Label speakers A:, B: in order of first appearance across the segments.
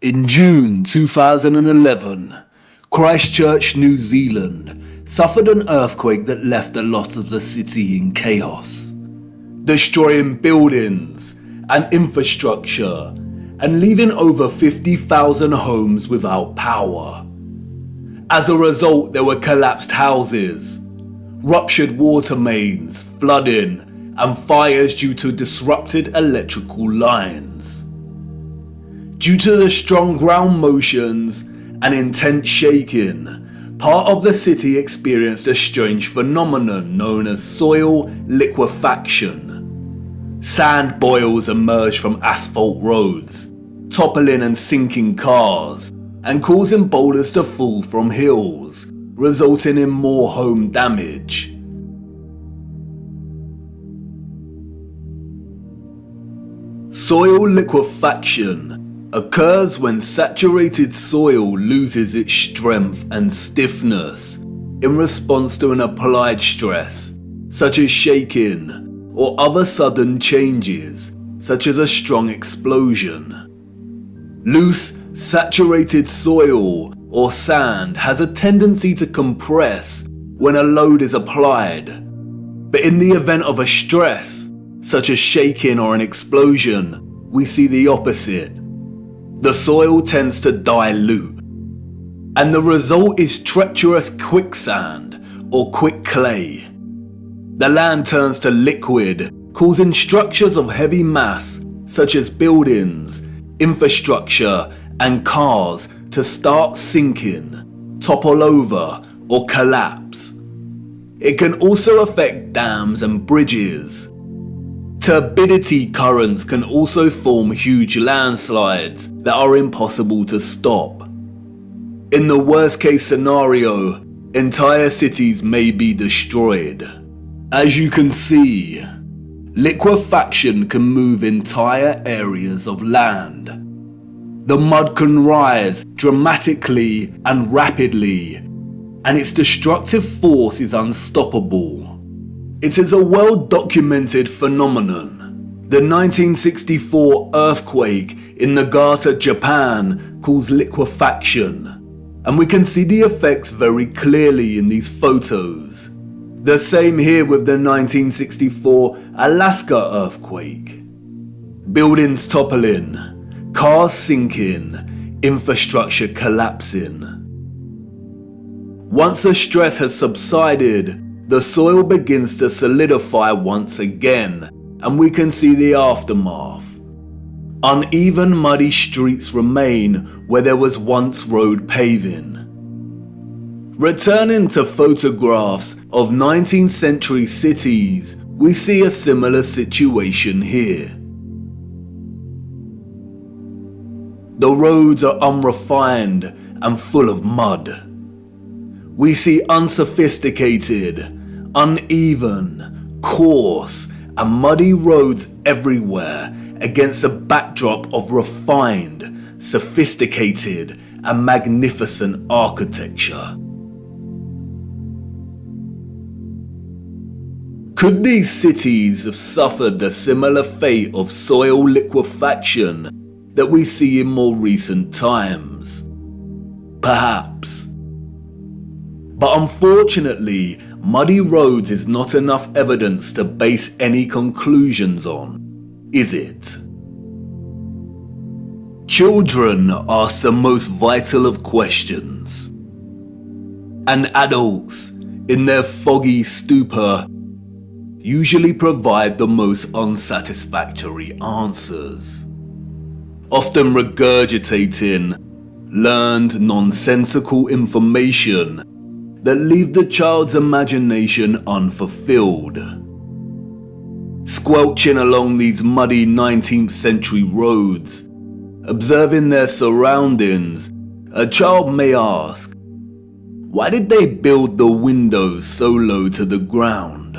A: In June 2011, Christchurch, New Zealand suffered an earthquake that left a lot of the city in chaos, destroying buildings and infrastructure and leaving over 50,000 homes without power. As a result, there were collapsed houses, ruptured water mains, flooding, and fires due to disrupted electrical lines. Due to the strong ground motions and intense shaking, part of the city experienced a strange phenomenon known as soil liquefaction. Sand boils emerged from asphalt roads, toppling and sinking cars, and causing boulders to fall from hills, resulting in more home damage. Soil liquefaction occurs when saturated soil loses its strength and stiffness in response to an applied stress, such as shaking or other sudden changes, such as a strong explosion. Loose, saturated soil or sand has a tendency to compress when a load is applied, but in the event of a stress, such as shaking or an explosion, we see the opposite. The soil tends to dilute, and the result is treacherous quicksand or quick clay. The land turns to liquid, causing structures of heavy mass such as buildings, infrastructure, and cars to start sinking, topple over, or collapse. It can also affect dams and bridges. Turbidity currents can also form huge landslides that are impossible to stop. In the worst case scenario, entire cities may be destroyed. As you can see, liquefaction can move entire areas of land. The mud can rise dramatically and rapidly, and its destructive force is unstoppable. It is a well-documented phenomenon. The 1964 earthquake in Nagata, Japan caused liquefaction, and we can see the effects very clearly in these photos. The same here with the 1964 Alaska earthquake. Buildings toppling, cars sinking, infrastructure collapsing. Once the stress has subsided, the soil begins to solidify once again, and we can see the aftermath. Uneven, muddy streets remain where there was once road paving. Returning to photographs of 19th century cities, we see a similar situation here. The roads are unrefined and full of mud. We see unsophisticated, uneven, coarse, and muddy roads everywhere against a backdrop of refined, sophisticated, and magnificent architecture. Could these cities have suffered the similar fate of soil liquefaction that we see in more recent times? Perhaps. But unfortunately, muddy roads is not enough evidence to base any conclusions on, is it? Children ask the most vital of questions, and adults, in their foggy stupor, usually provide the most unsatisfactory answers, often regurgitating learned nonsensical information that leave the child's imagination unfulfilled. Squelching along these muddy 19th century roads, observing their surroundings, a child may ask, why did they build the windows so low to the ground?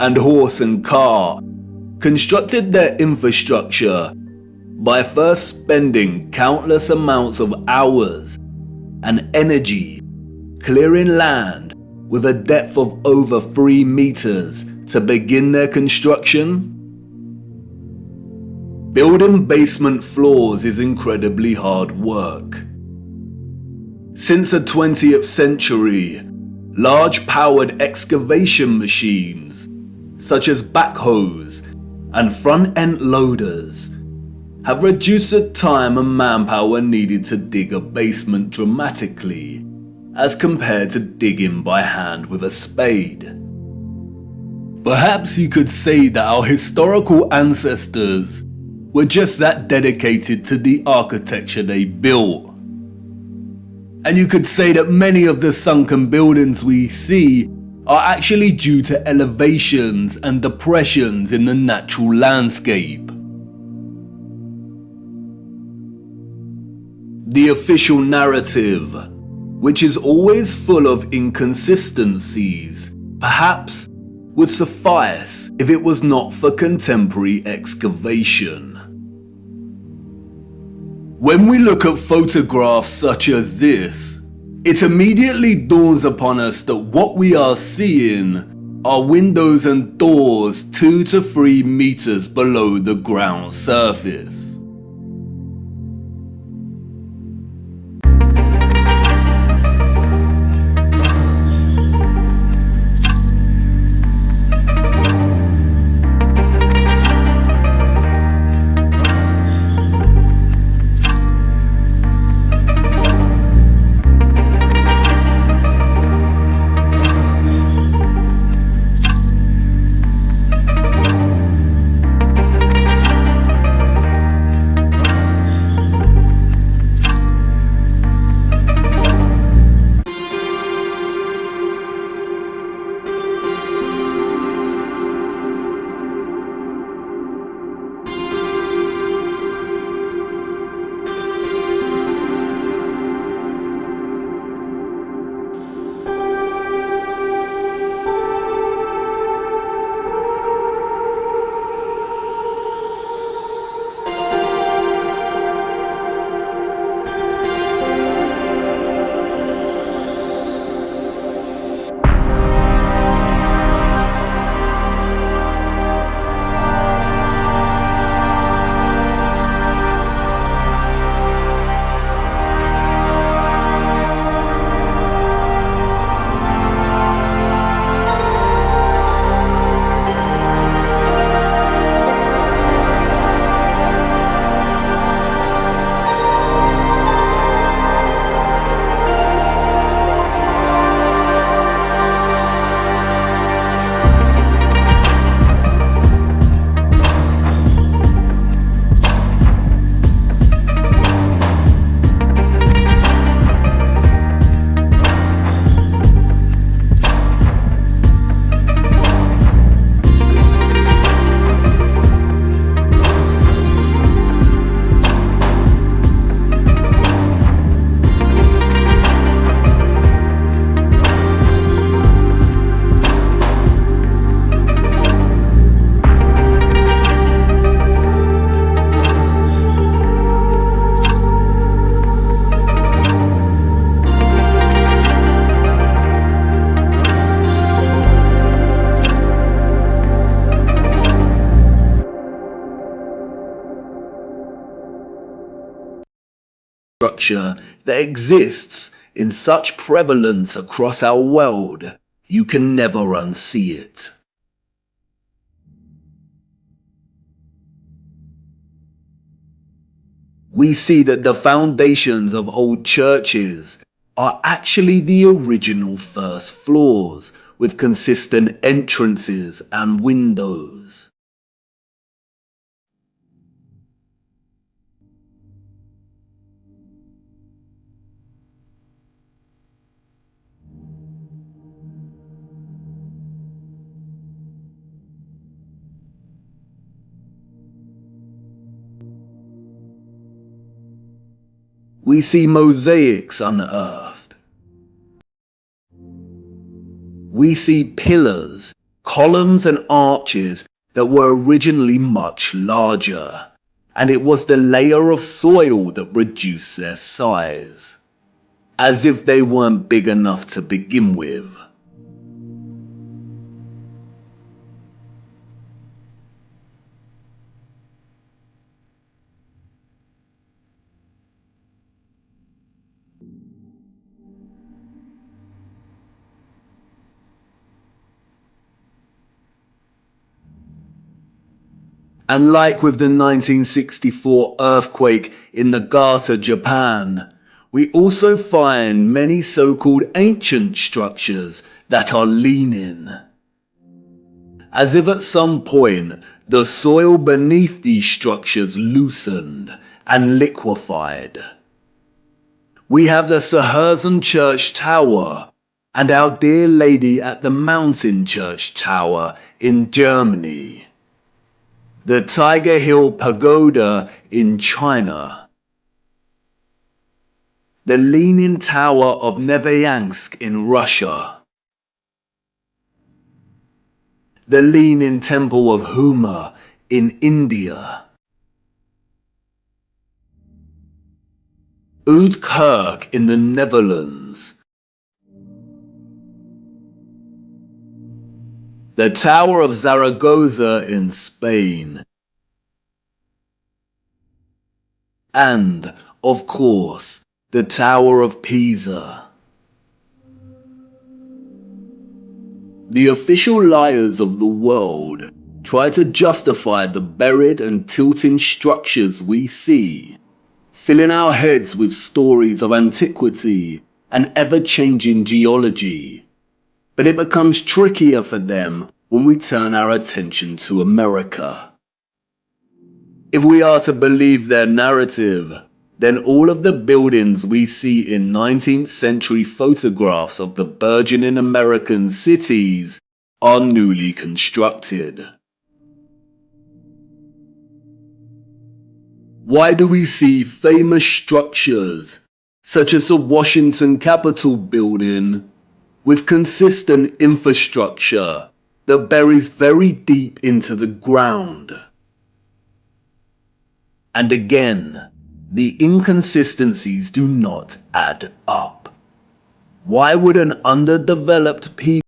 A: and horse and cart constructed their infrastructure by first spending countless amounts of hours and energy clearing land with a depth of over 3 meters to begin their construction. Building basement floors is incredibly hard work. Since the 20th century, large powered excavation machines, such as backhoes and front-end loaders, have reduced the time and manpower needed to dig a basement dramatically as compared to digging by hand with a spade. Perhaps you could say that our historical ancestors were just that dedicated to the architecture they built. And you could say that many of the sunken buildings we see are actually due to elevations and depressions in the natural landscape. The official narrative, which is always full of inconsistencies, perhaps would suffice if it was not for contemporary excavation. When we look at photographs such as this, it immediately dawns upon us that what we are seeing are windows and doors 2 to 3 meters below the ground surface. Structure that exists in such prevalence across our world, you can never unsee it. We see that the foundations of old churches are actually the original first floors with consistent entrances and windows. We see mosaics unearthed. We see pillars columns and arches that were originally much larger, and it was the layer of soil that reduced their size, as if they weren't big enough to begin with. And like with the 1964 earthquake in Nagata, Japan, we also find many so-called ancient structures that are leaning, as if at some point the soil beneath these structures loosened and liquefied. We have the Sahersen Church Tower and Our Dear Lady at the Mountain Church Tower in Germany, the Tiger Hill Pagoda in China, the Leaning Tower of Neveyansk in Russia, the Leaning Temple of Huma in India, Oud in the Netherlands, the Tower of Zaragoza in Spain, and, of course, the Tower of Pisa. The official liars of the world try to justify the buried and tilting structures we see, filling our heads with stories of antiquity and ever-changing geology. But it becomes trickier for them when we turn our attention to America. If we are to believe their narrative, then all of the buildings we see in 19th century photographs of the burgeoning American cities are newly constructed. Why do we see famous structures, such as the Washington Capitol building, with consistent infrastructure that buries very deep into the ground? And again, the inconsistencies do not add up. Why would an underdeveloped people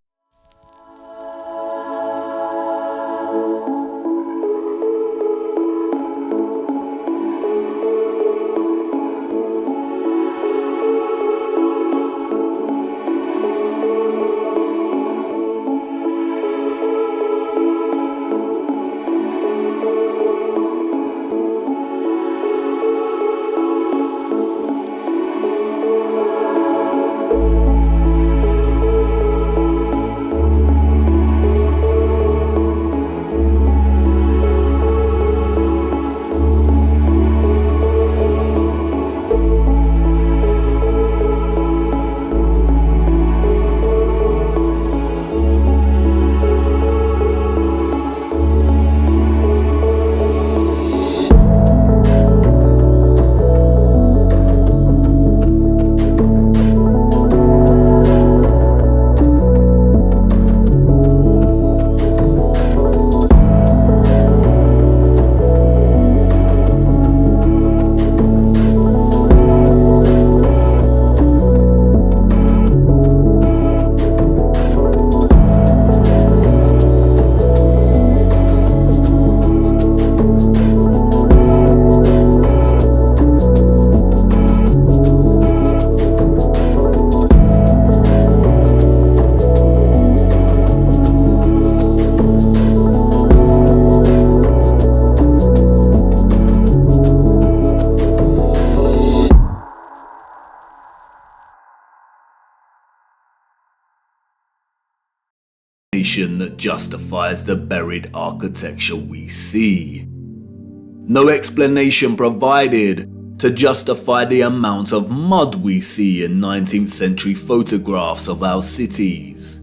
A: that justifies the buried architecture we see? No explanation provided to justify the amount of mud we see in 19th century photographs of our cities.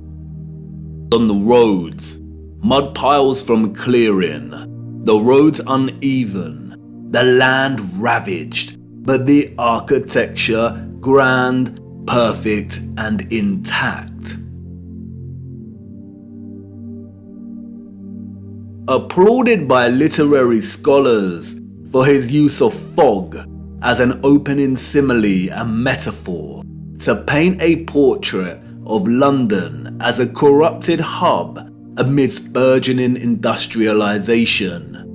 A: On the roads, mud piles from clearing, the roads uneven, the land ravaged, but the architecture grand, perfect and intact. applauded by literary scholars for his use of fog as an opening simile and metaphor to paint a portrait of London as a corrupted hub amidst burgeoning industrialization.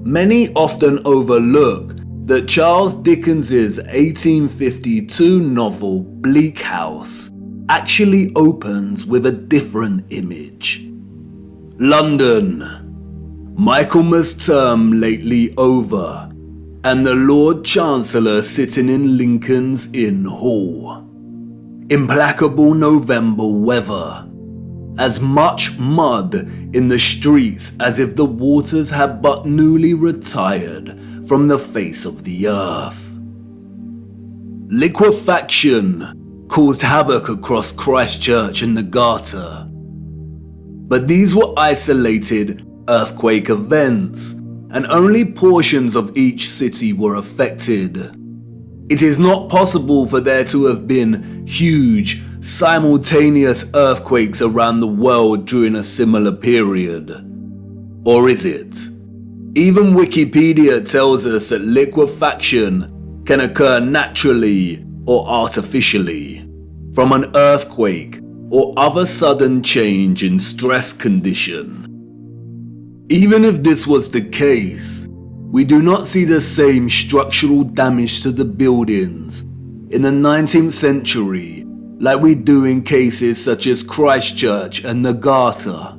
A: Many often overlook that Charles Dickens's 1852 novel Bleak House actually opens with a different image. London, Michaelmas term lately over, and the Lord Chancellor sitting in Lincoln's Inn Hall. Implacable November weather, as much mud in the streets as if the waters had but newly retired from the face of the earth. Liquefaction caused havoc across Christchurch and the Garter, but these were isolated earthquake events, and only portions of each city were affected. It is not possible for there to have been huge, simultaneous earthquakes around the world during a similar period. Or is it? Even Wikipedia tells us that liquefaction can occur naturally or artificially, from an earthquake or other sudden change in stress condition. Even if this was the case, we do not see the same structural damage to the buildings in the 19th century like we do in cases such as Christchurch and the Garter.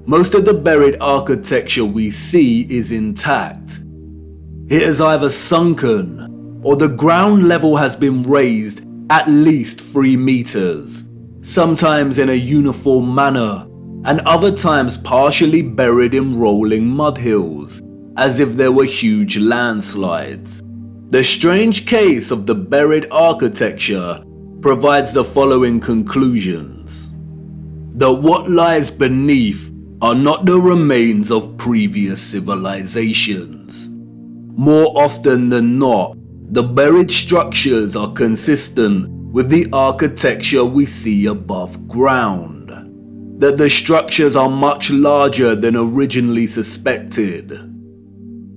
A: Most of the buried architecture we see is intact. It has either sunken or the ground level has been raised at least 3 meters, sometimes in a uniform manner, and other times partially buried in rolling mud hills, as if there were huge landslides. The strange case of the buried architecture provides the following conclusions: that what lies beneath are not the remains of previous civilizations. More often than not, the buried structures are consistent with the architecture we see above ground. That the structures are much larger than originally suspected,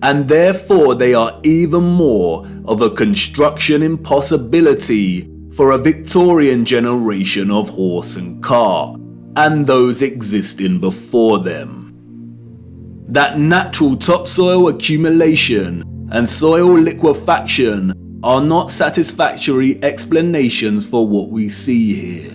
A: and therefore they are even more of a construction impossibility for a Victorian generation of horse and cart, and those existing before them. That natural topsoil accumulation and soil liquefaction are not satisfactory explanations for what we see here.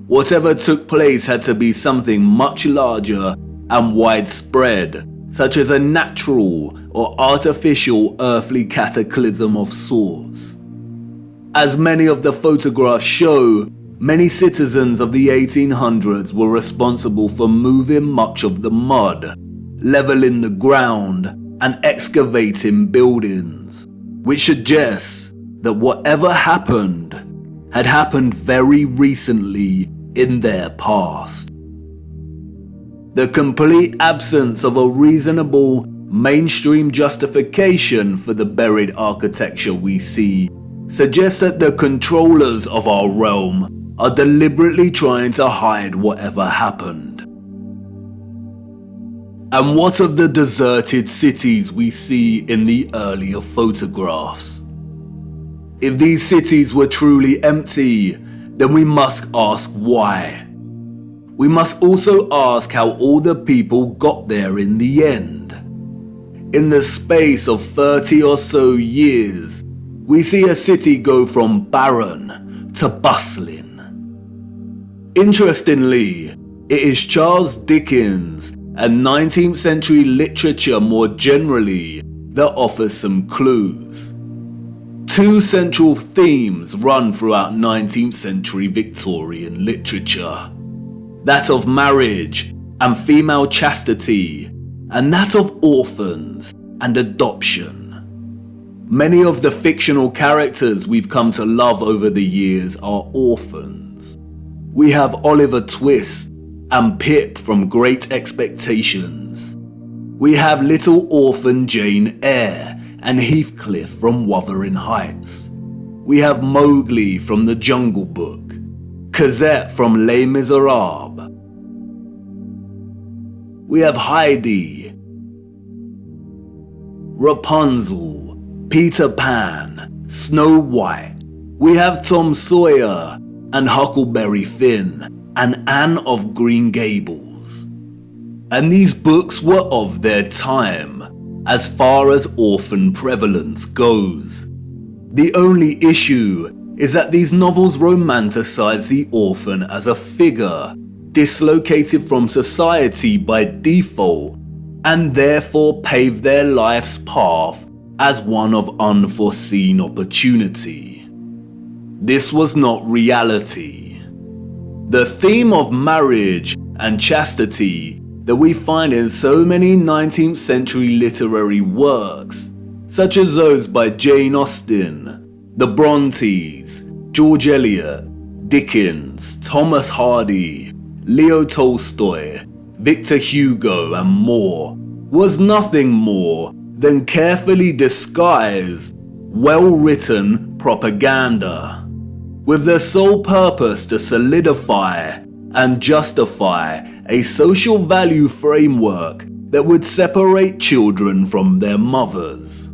A: Whatever took place had to be something much larger and widespread, such as a natural or artificial earthly cataclysm of sorts. As many of the photographs show, many citizens of the 1800s were responsible for moving much of the mud, leveling the ground, and excavating buildings, which suggests that whatever happened had happened very recently in their past. The complete absence of a reasonable mainstream justification for the buried architecture we see suggests that the controllers of our realm are deliberately trying to hide whatever happened. And what of the deserted cities we see in the earlier photographs? If these cities were truly empty, then we must ask why. We must also ask how all the people got there in the end. In the space of 30 or so years, we see a city go from barren to bustling. Interestingly, it is Charles Dickens and 19th century literature more generally that offers some clues. 2 central themes run throughout 19th century Victorian literature: that of marriage and female chastity, and that of orphans and adoption. Many of the fictional characters we've come to love over the years are orphans. We have Oliver Twist and Pip from Great Expectations. We have little orphan Jane Eyre and Heathcliff from Wuthering Heights. We have Mowgli from The Jungle Book, Cosette from Les Miserables. We have Heidi, Rapunzel, Peter Pan, Snow White. We have Tom Sawyer and Huckleberry Finn and Anne of Green Gables. And these books were of their time, as far as orphan prevalence goes. The only issue is that these novels romanticize the orphan as a figure dislocated from society by default, and therefore pave their life's path as one of unforeseen opportunity. This was not reality. The theme of marriage and chastity that we find in so many 19th century literary works, such as those by Jane Austen, the Brontes, George Eliot, Dickens, Thomas Hardy, Leo Tolstoy, Victor Hugo and more, was nothing more than carefully disguised, well-written propaganda, with the sole purpose to solidify and justify a social value framework that would separate children from their mothers.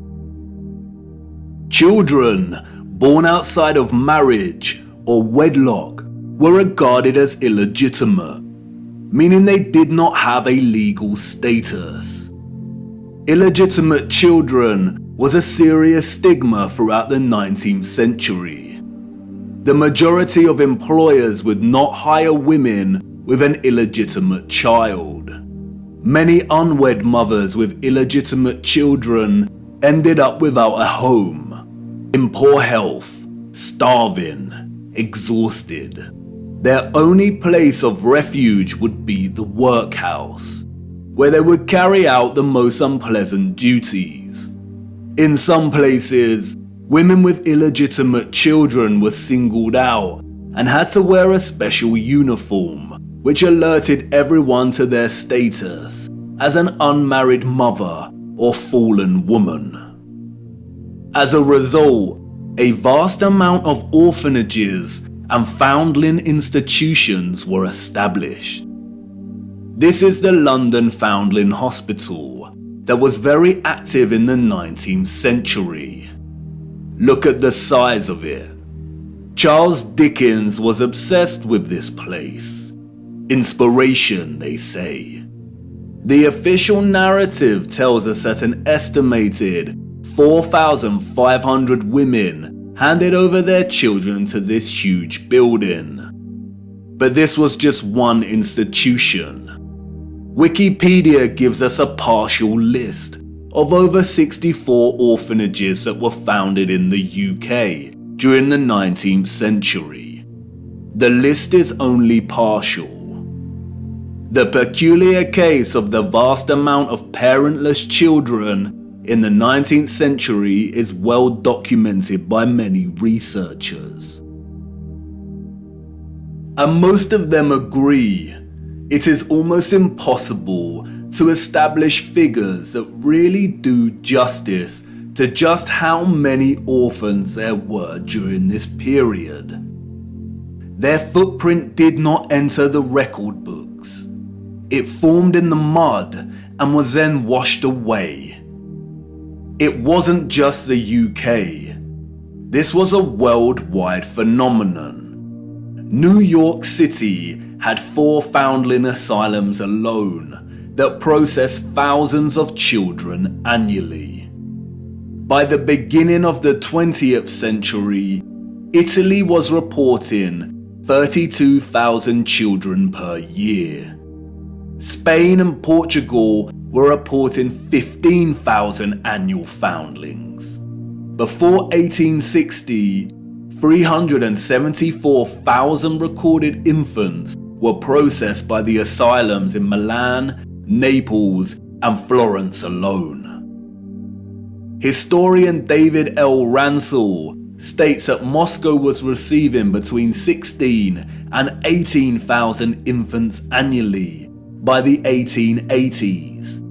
A: Children born outside of marriage or wedlock were regarded as illegitimate, meaning they did not have a legal status. Illegitimate children was a serious stigma throughout the 19th century. The majority of employers would not hire women with an illegitimate child. Many unwed mothers with illegitimate children ended up without a home, in poor health, starving, exhausted. Their only place of refuge would be the workhouse, where they would carry out the most unpleasant duties. In some places, women with illegitimate children were singled out and had to wear a special uniform, which alerted everyone to their status as an unmarried mother or fallen woman. As a result, a vast amount of orphanages and foundling institutions were established. This is the London Foundling Hospital that was very active in the 19th century. Look at the size of it. Charles Dickens was obsessed with this place. Inspiration, they say. The official narrative tells us that an estimated 4,500 women handed over their children to this huge building. But this was just one institution. Wikipedia gives us a partial list of over 64 orphanages that were founded in the UK during the 19th century. The list is only partial. The peculiar case of the vast amount of parentless children in the 19th century is well documented by many researchers. And most of them agree it is almost impossible to establish figures that really do justice to just how many orphans there were during this period. Their footprint did not enter the record books. It formed in the mud and was then washed away. It wasn't just the UK. This was a worldwide phenomenon. New York City had 4 foundling asylums alone that processed thousands of children annually. By the beginning of the 20th century, Italy was reporting 32,000 children per year. Spain and Portugal were reporting 15,000 annual foundlings. Before 1860, 374,000 recorded infants were processed by the asylums in Milan, Naples, and Florence alone. Historian David L. Ransell states that Moscow was receiving between 16 and 18,000 infants annually by the 1880s,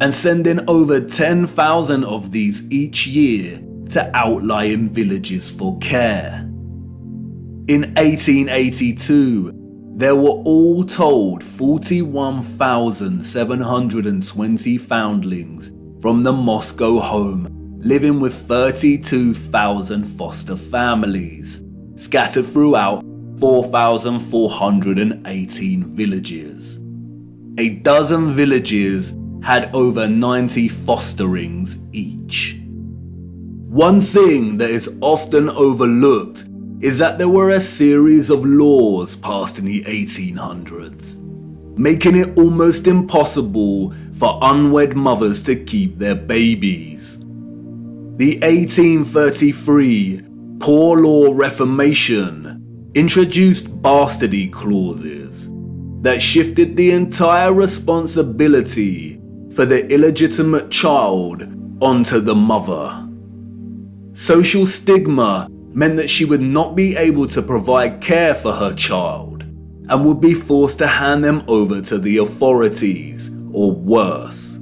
A: and sending over 10,000 of these each year to outlying villages for care. In 1882, There were all told 41,720 foundlings from the Moscow home, living with 32,000 foster families, scattered throughout 4,418 villages. A dozen villages had over 90 fosterings each. One thing that is often overlooked is that there were a series of laws passed in the 1800s, making it almost impossible for unwed mothers to keep their babies. The 1833 Poor Law Reformation introduced bastardy clauses that shifted the entire responsibility for the illegitimate child onto the mother. Social stigma meant that she would not be able to provide care for her child and would be forced to hand them over to the authorities, or worse.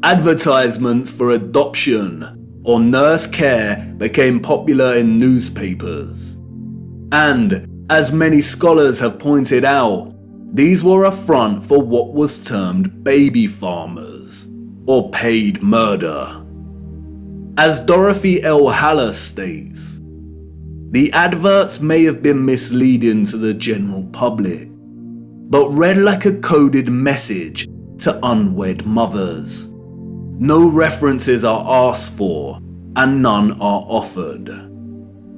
A: Advertisements for adoption or nurse care became popular in newspapers. And, as many scholars have pointed out, these were a front for what was termed baby farmers, or paid murder. As Dorothy L. Haller states, the adverts may have been misleading to the general public, but read like a coded message to unwed mothers. No references are asked for, and none are offered.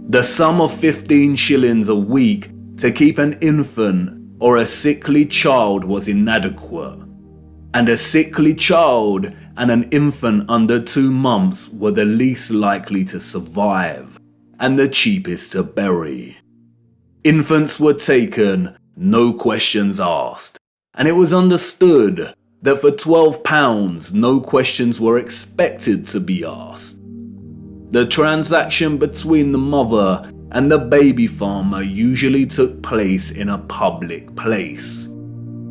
A: The sum of 15 shillings a week to keep an infant or a sickly child was inadequate, and a sickly child and an infant under 2 months were the least likely to survive and the cheapest to bury. Infants were taken, no questions asked, and it was understood that for £12 no questions were expected to be asked. The transaction between the mother and the baby farmer usually took place in a public place,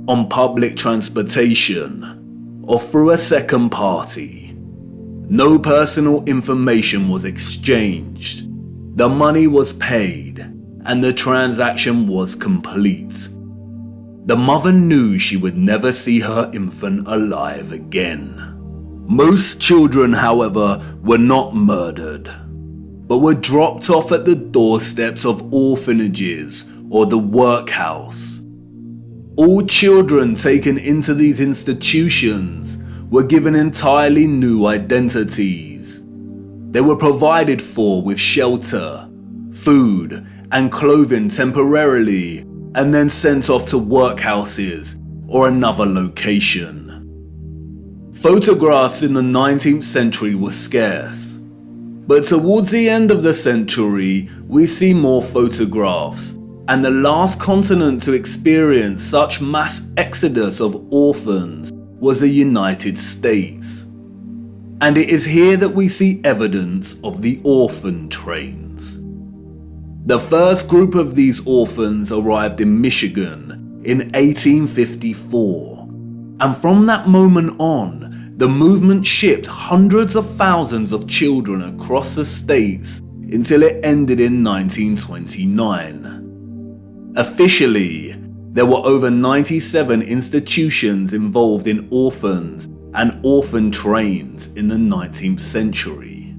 A: on public transportation, or through a second party. No personal information was exchanged. The money was paid, and the transaction was complete. The mother knew she would never see her infant alive again. Most children, however, were not murdered, but were dropped off at the doorsteps of orphanages or the workhouse. All children taken into these institutions were given entirely new identities. They were provided for with shelter, food, and clothing temporarily, and then sent off to workhouses or another location. Photographs in the 19th century were scarce, but towards the end of the century we see more photographs, and the last continent to experience such mass exodus of orphans was the United States. And it is here that we see evidence of the orphan trains. The first group of these orphans arrived in Michigan in 1854, and from that moment on, the movement shipped hundreds of thousands of children across the states until it ended in 1929. Officially, there were over 97 institutions involved in orphans and orphan trains in the 19th century.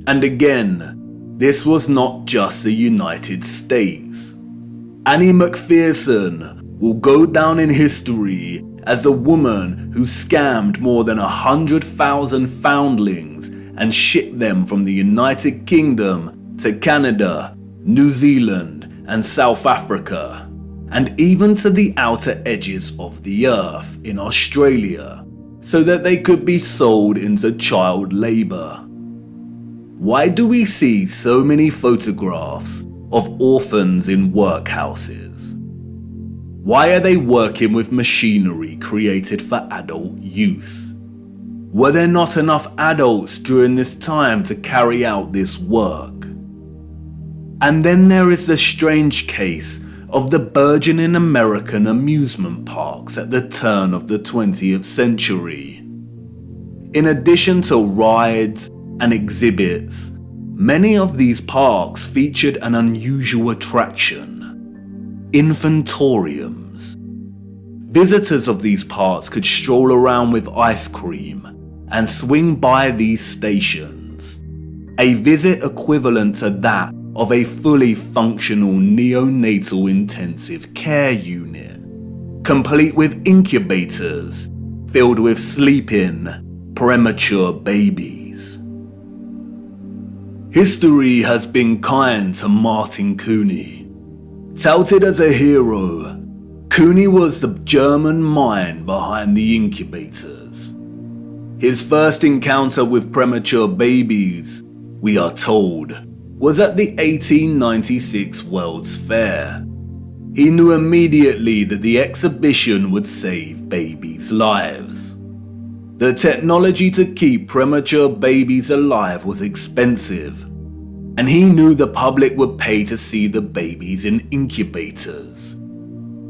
A: And again, this was not just the United States. Annie McPherson will go down in history as a woman who scammed more than 100,000 foundlings and shipped them from the United Kingdom to Canada, New Zealand, and South Africa, and even to the outer edges of the earth in Australia, so that they could be sold into child labour. Why do we see so many photographs of orphans in workhouses? Why are they working with machinery created for adult use? Were there not enough adults during this time to carry out this work? And then there is the strange case of the burgeoning American amusement parks at the turn of the 20th century. In addition to rides and exhibits, many of these parks featured an unusual attraction: infantoriums. Visitors of these parks could stroll around with ice cream and swing by these stations, a visit equivalent to that of a fully functional neonatal intensive care unit, complete with incubators filled with sleeping, premature babies. History has been kind to Martin Cooney. Touted as a hero, Cooney was the German mind behind the incubators. His first encounter with premature babies, we are told, was at the 1896 World's Fair. He knew immediately that the exhibition would save babies' lives. The technology to keep premature babies alive was expensive, and he knew the public would pay to see the babies in incubators.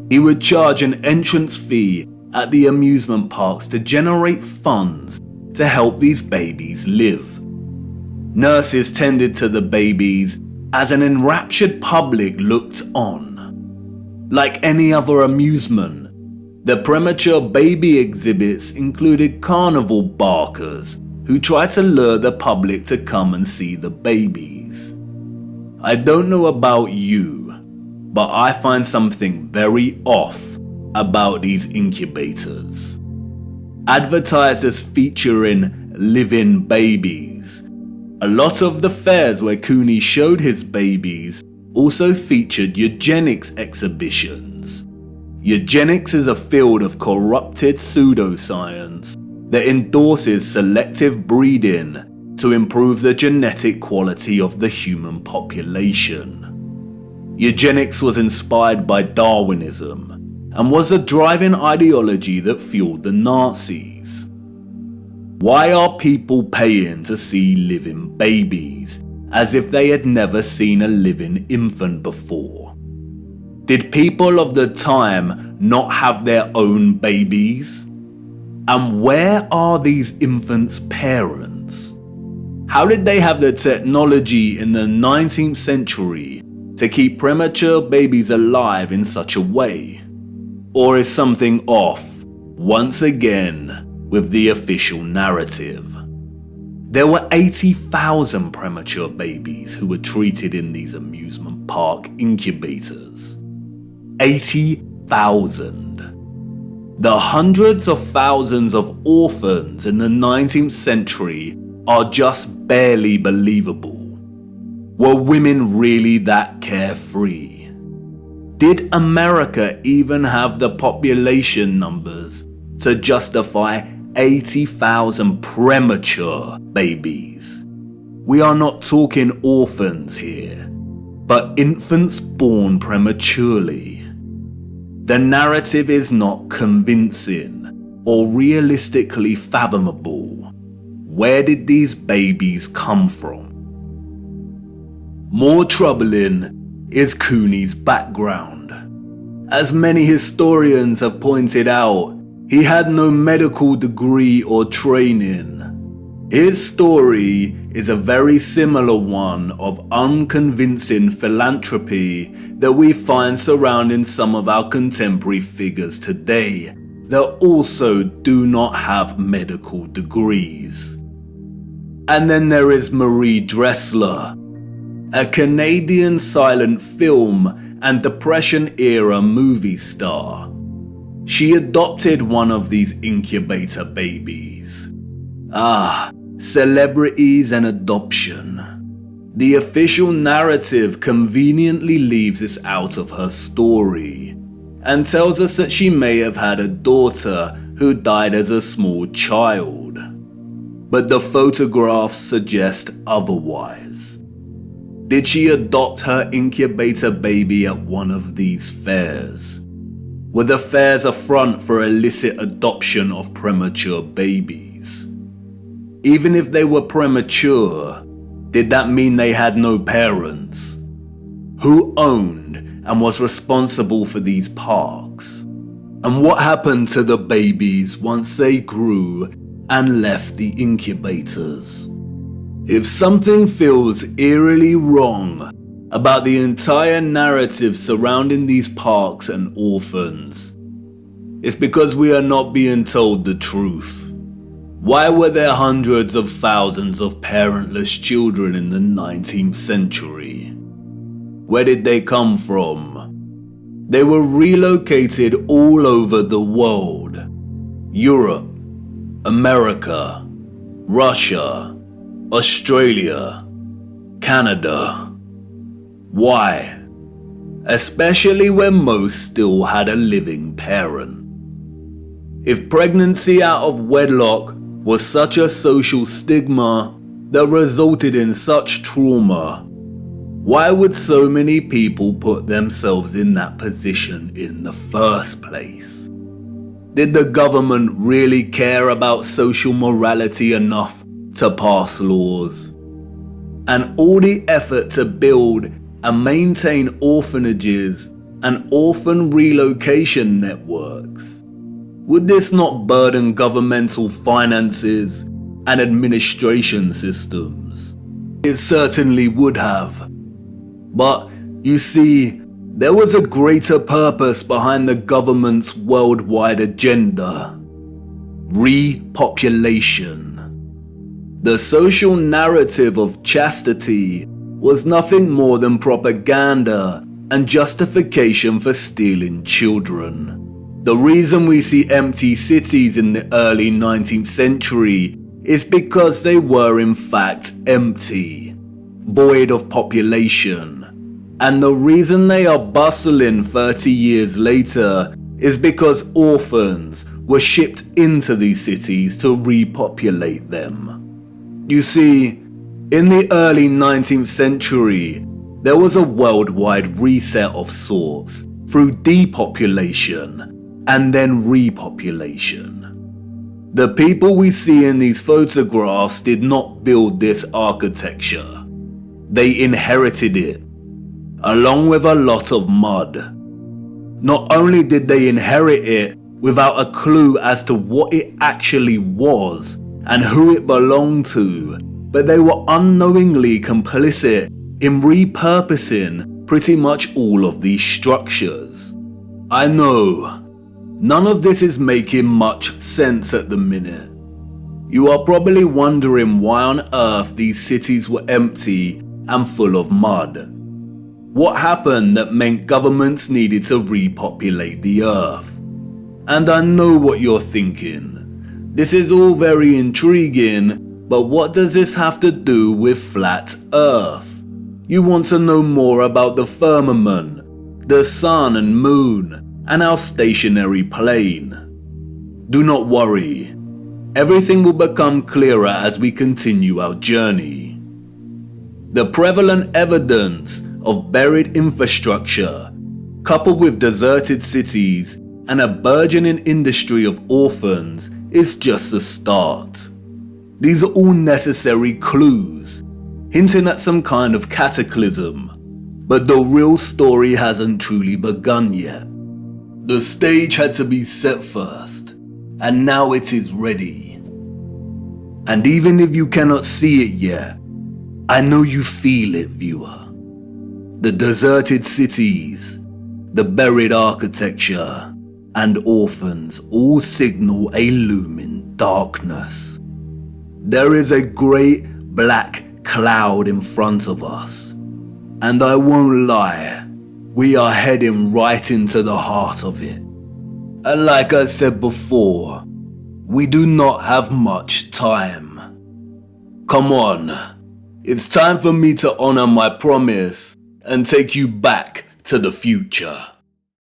A: He would charge an entrance fee at the amusement parks to generate funds to help these babies live. Nurses tended to the babies as an enraptured public looked on. Like any other amusement, the premature baby exhibits included carnival barkers who tried to lure the public to come and see the babies. I don't know about you, but I find something very off about these incubators. Advertised as featuring living babies, a lot of the fairs where Cooney showed his babies also featured eugenics exhibitions. Eugenics is a field of corrupted pseudoscience that endorses selective breeding to improve the genetic quality of the human population. Eugenics was inspired by Darwinism and was a driving ideology that fueled the Nazis. Why are people paying to see living babies as if they had never seen a living infant before? Did people of the time not have their own babies? And where are these infants' parents? How did they have the technology in the 19th century to keep premature babies alive in such a way? Or is something off, once again, with the official narrative? There were 80,000 premature babies who were treated in these amusement park incubators. 80,000. The hundreds of thousands of orphans in the 19th century are just barely believable. Were women really that carefree? Did America even have the population numbers to justify 80,000 premature babies? We are not talking orphans here, but infants born prematurely. The narrative is not convincing or realistically fathomable. Where did these babies come from? More troubling is Cooney's background. As many historians have pointed out, he had no medical degree or training. His story is a very similar one of unconvincing philanthropy that we find surrounding some of our contemporary figures today that also do not have medical degrees. And then there is Marie Dressler, a Canadian silent film and Depression-era movie star. She adopted one of these incubator babies. Celebrities and adoption. The official narrative conveniently leaves this out of her story and tells us that she may have had a daughter who died as a small child. But the photographs suggest otherwise. Did she adopt her incubator baby at one of these fairs? Were the fairs a front for illicit adoption of premature babies? Even if they were premature, did that mean they had no parents? Who owned and was responsible for these parks? And what happened to the babies once they grew and left the incubators? If something feels eerily wrong, about the entire narrative surrounding these parks and orphans. It's because we are not being told the truth. Why were there hundreds of thousands of parentless children in the 19th century? Where did they come from? They were relocated all over the world. Europe, America, Russia, Australia, Canada. Why? Especially when most still had a living parent. If pregnancy out of wedlock was such a social stigma that resulted in such trauma, why would so many people put themselves in that position in the first place? Did the government really care about social morality enough to pass laws? And all the effort to build and maintain orphanages and orphan relocation networks, would this not burden governmental finances and administration systems? It certainly would have. But you see, there was a greater purpose behind the government's worldwide agenda: repopulation. The social narrative of chastity was nothing more than propaganda and justification for stealing children. The reason we see empty cities in the early 19th century is because they were in fact empty, void of population. And the reason they are bustling 30 years later is because orphans were shipped into these cities to repopulate them. You see, in the early 19th century, there was a worldwide reset of sorts through depopulation and then repopulation. The people we see in these photographs did not build this architecture. They inherited it, along with a lot of mud. Not only did they inherit it without a clue as to what it actually was and who it belonged to, but they were unknowingly complicit in repurposing pretty much all of these structures. I know, none of this is making much sense at the minute. You are probably wondering why on earth these cities were empty and full of mud. What happened that meant governments needed to repopulate the earth? And I know what you're thinking. This is all very intriguing, but what does this have to do with flat earth? You want to know more about the firmament, the sun and moon, and our stationary plane. Do not worry. Everything will become clearer as we continue our journey. The prevalent evidence of buried infrastructure, coupled with deserted cities and a burgeoning industry of orphans, is just a start. These are all necessary clues, hinting at some kind of cataclysm, but the real story hasn't truly begun yet. The stage had to be set first, and now it is ready. And even if you cannot see it yet, I know you feel it, viewer. The deserted cities, the buried architecture, and orphans all signal a looming darkness. There is a great black cloud in front of us, and I won't lie, we are heading right into the heart of it. And like I said before, we do not have much time. Come on, it's time for me to honor my promise and take you back to the future.